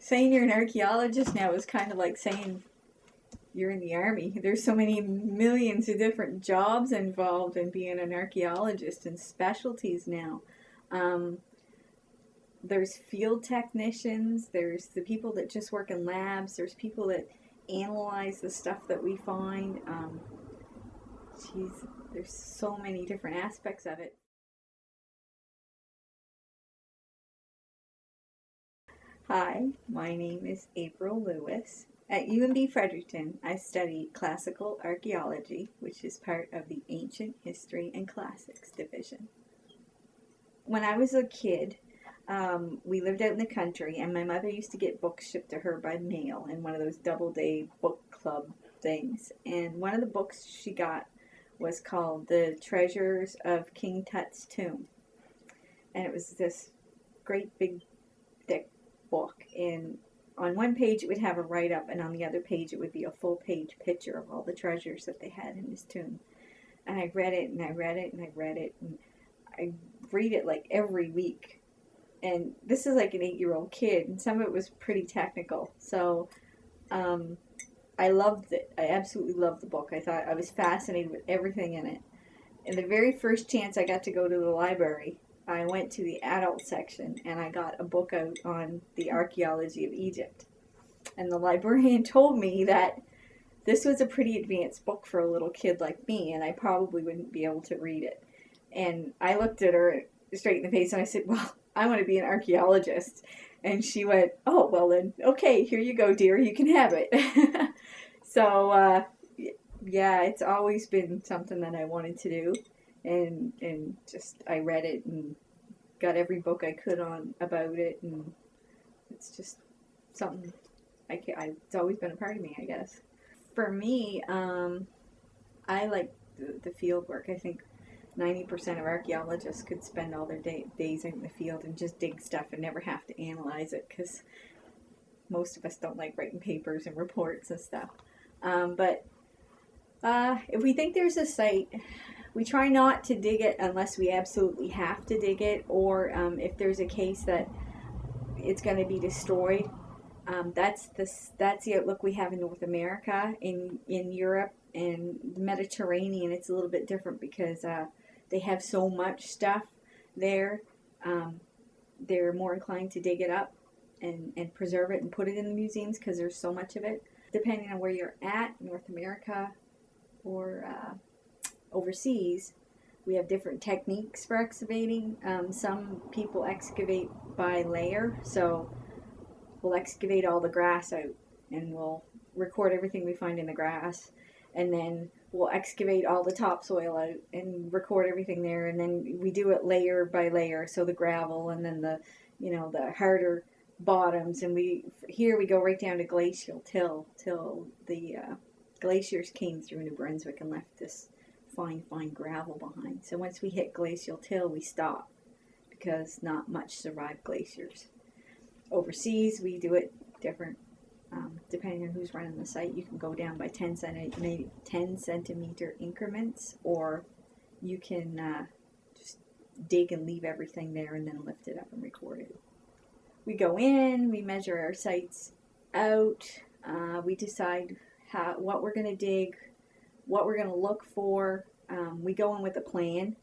saying you're an archaeologist now is kind of like saying you're in the army. There's so many millions of different jobs involved in being an archaeologist and specialties now. There's field technicians, there's the people that just work in labs, there's people that analyze the stuff that we find. There's so many different aspects of it. Hi, my name is April Lewis. At UMB Fredericton, I study classical archaeology, which is part of the Ancient History and Classics division. When I was a kid, we lived out in the country, and my mother used to get books shipped to her by mail in one of those double-day book club things. And one of the books she got was called The Treasures of King Tut's Tomb. And it was this great big thick book, and on one page it would have a write-up, and on the other page it would be a full-page picture of all the treasures that they had in his tomb. And I read it, and I read it, and I read it, and I read it like every week. And this is like an 8-year-old kid, and some of it was pretty technical. So I loved it. I absolutely loved the book. I was fascinated with everything in it. And the very first chance I got to go to the library, I went to the adult section and I got a book out on the archaeology of Egypt. And the librarian told me that this was a pretty advanced book for a little kid like me, and I probably wouldn't be able to read it. And I looked at her straight in the face and I said, well, I want to be an archaeologist. And she went, oh, well then, okay, here you go, dear, you can have it. So, yeah, it's always been something that I wanted to do. And just, I read it and got every book I could on about it. And it's just something, it's always been a part of me, I guess. For me, I like the field work. I think 90% of archaeologists could spend all their days in the field and just dig stuff and never have to analyze it, because most of us don't like writing papers and reports and stuff. But if we think there's a site, we try not to dig it unless we absolutely have to dig it, or if there's a case that it's going to be destroyed. That's the outlook we have in North America. In Europe and the Mediterranean, it's a little bit different because they have so much stuff there. They're more inclined to dig it up and preserve it and put it in the museums because there's so much of it. Depending on where you're at, North America or overseas, we have different techniques for excavating. Some people excavate by layer, so we'll excavate all the grass out and we'll record everything we find in the grass, and then we'll excavate all the topsoil out and record everything there, and then we do it layer by layer, so the gravel and then the harder bottoms, and we go right down to glacial till the glaciers came through New Brunswick and left this fine gravel behind. So once we hit glacial till, we stop because not much survived glaciers. Overseas, we do it different. Depending on who's running the site, you can go down by 10 centimeter increments, or you can just dig and leave everything there and then lift it up and record it. We go in, we measure our sites out, we decide what we're going to dig, what we're going to look for. We go in with a plan.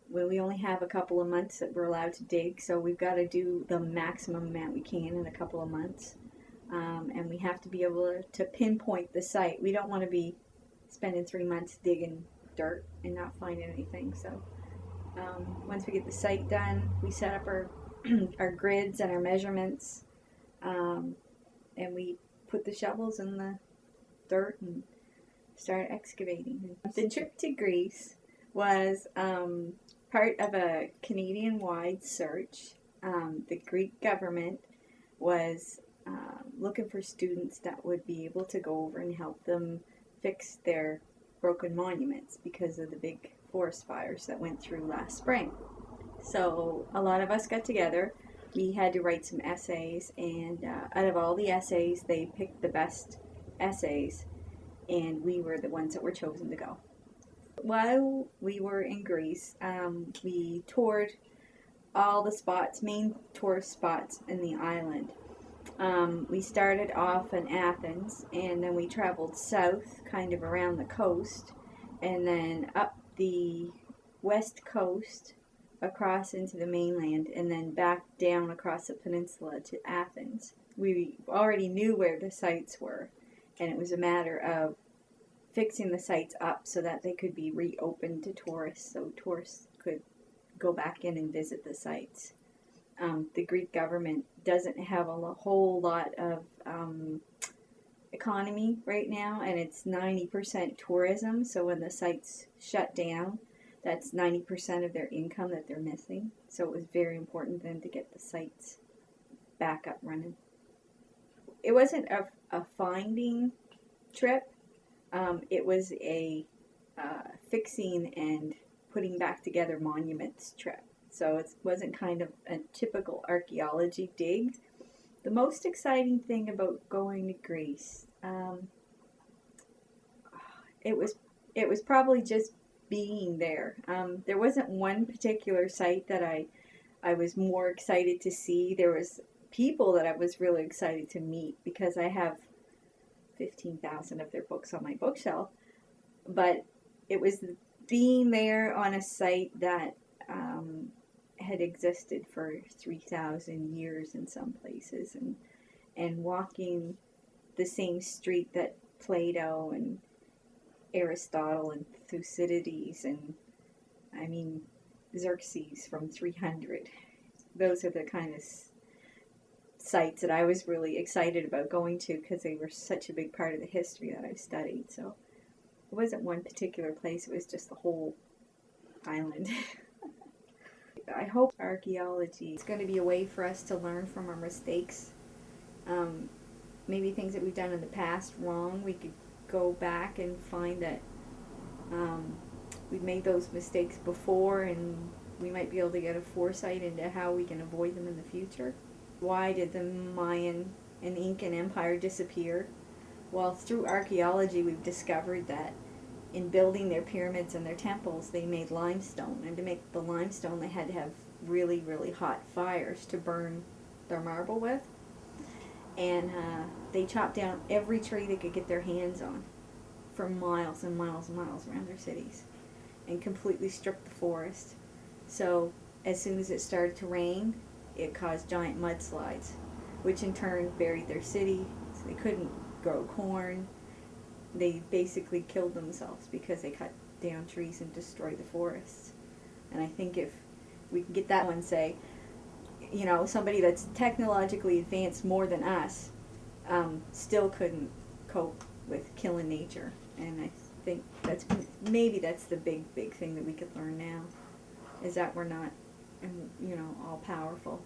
We only have a couple of months that we're allowed to dig, so we've got to do the maximum amount we can in a couple of months. And we have to be able to pinpoint the site. We don't want to be spending 3 months digging dirt and not finding anything. So once we get the site done, we set up our grids and our measurements, and we put the shovels in the dirt and start excavating. The trip to Greece was part of a Canadian-wide search. The Greek government was looking for students that would be able to go over and help them fix their broken monuments because of the big forest fires that went through last spring. So a lot of us got together. We had to write some essays, and out of all the essays, they picked the best essays, and we were the ones that were chosen to go. While we were in Greece, we toured all the main tourist spots in the island. We started off in Athens, and then we traveled south, kind of around the coast, and then up the west coast across into the mainland, and then back down across the peninsula to Athens. We already knew where the sites were, and it was a matter of fixing the sites up so that they could be reopened to tourists, so tourists could go back in and visit the sites. The Greek government doesn't have a whole lot of economy right now, and it's 90% tourism. So when the sites shut down, that's 90% of their income that they're missing. So it was very important then to get the sites back up running. It wasn't a finding trip. It was a fixing and putting back together monuments trip. So it wasn't kind of a typical archaeology dig. The most exciting thing about going to Greece, it was probably just being there. There wasn't one particular site that I was more excited to see. There was people that I was really excited to meet because I have 15,000 of their books on my bookshelf. But it was being there on a site that had existed for 3,000 years in some places, and walking the same street that Plato and Aristotle and Thucydides and, I mean, Xerxes from 300. Those are the kind of sites that I was really excited about going to because they were such a big part of the history that I've studied. So it wasn't one particular place, it was just the whole island. I hope archaeology is going to be a way for us to learn from our mistakes. Maybe things that we've done in the past wrong, we could go back and find that we've made those mistakes before, and we might be able to get a foresight into how we can avoid them in the future. Why did the Mayan and Incan Empire disappear? Well, through archaeology we've discovered that in building their pyramids and their temples, they made limestone, and to make the limestone they had to have really, really hot fires to burn their marble with. And they chopped down every tree they could get their hands on for miles and miles and miles around their cities, and completely stripped the forest. So as soon as it started to rain, it caused giant mudslides, which in turn buried their city, so they couldn't grow corn. They basically killed themselves because they cut down trees and destroyed the forests. And I think if we can get that one, say, you know, somebody that's technologically advanced more than us still couldn't cope with killing nature. And I think that's the big thing that we could learn now, is that we're not, you know, all powerful.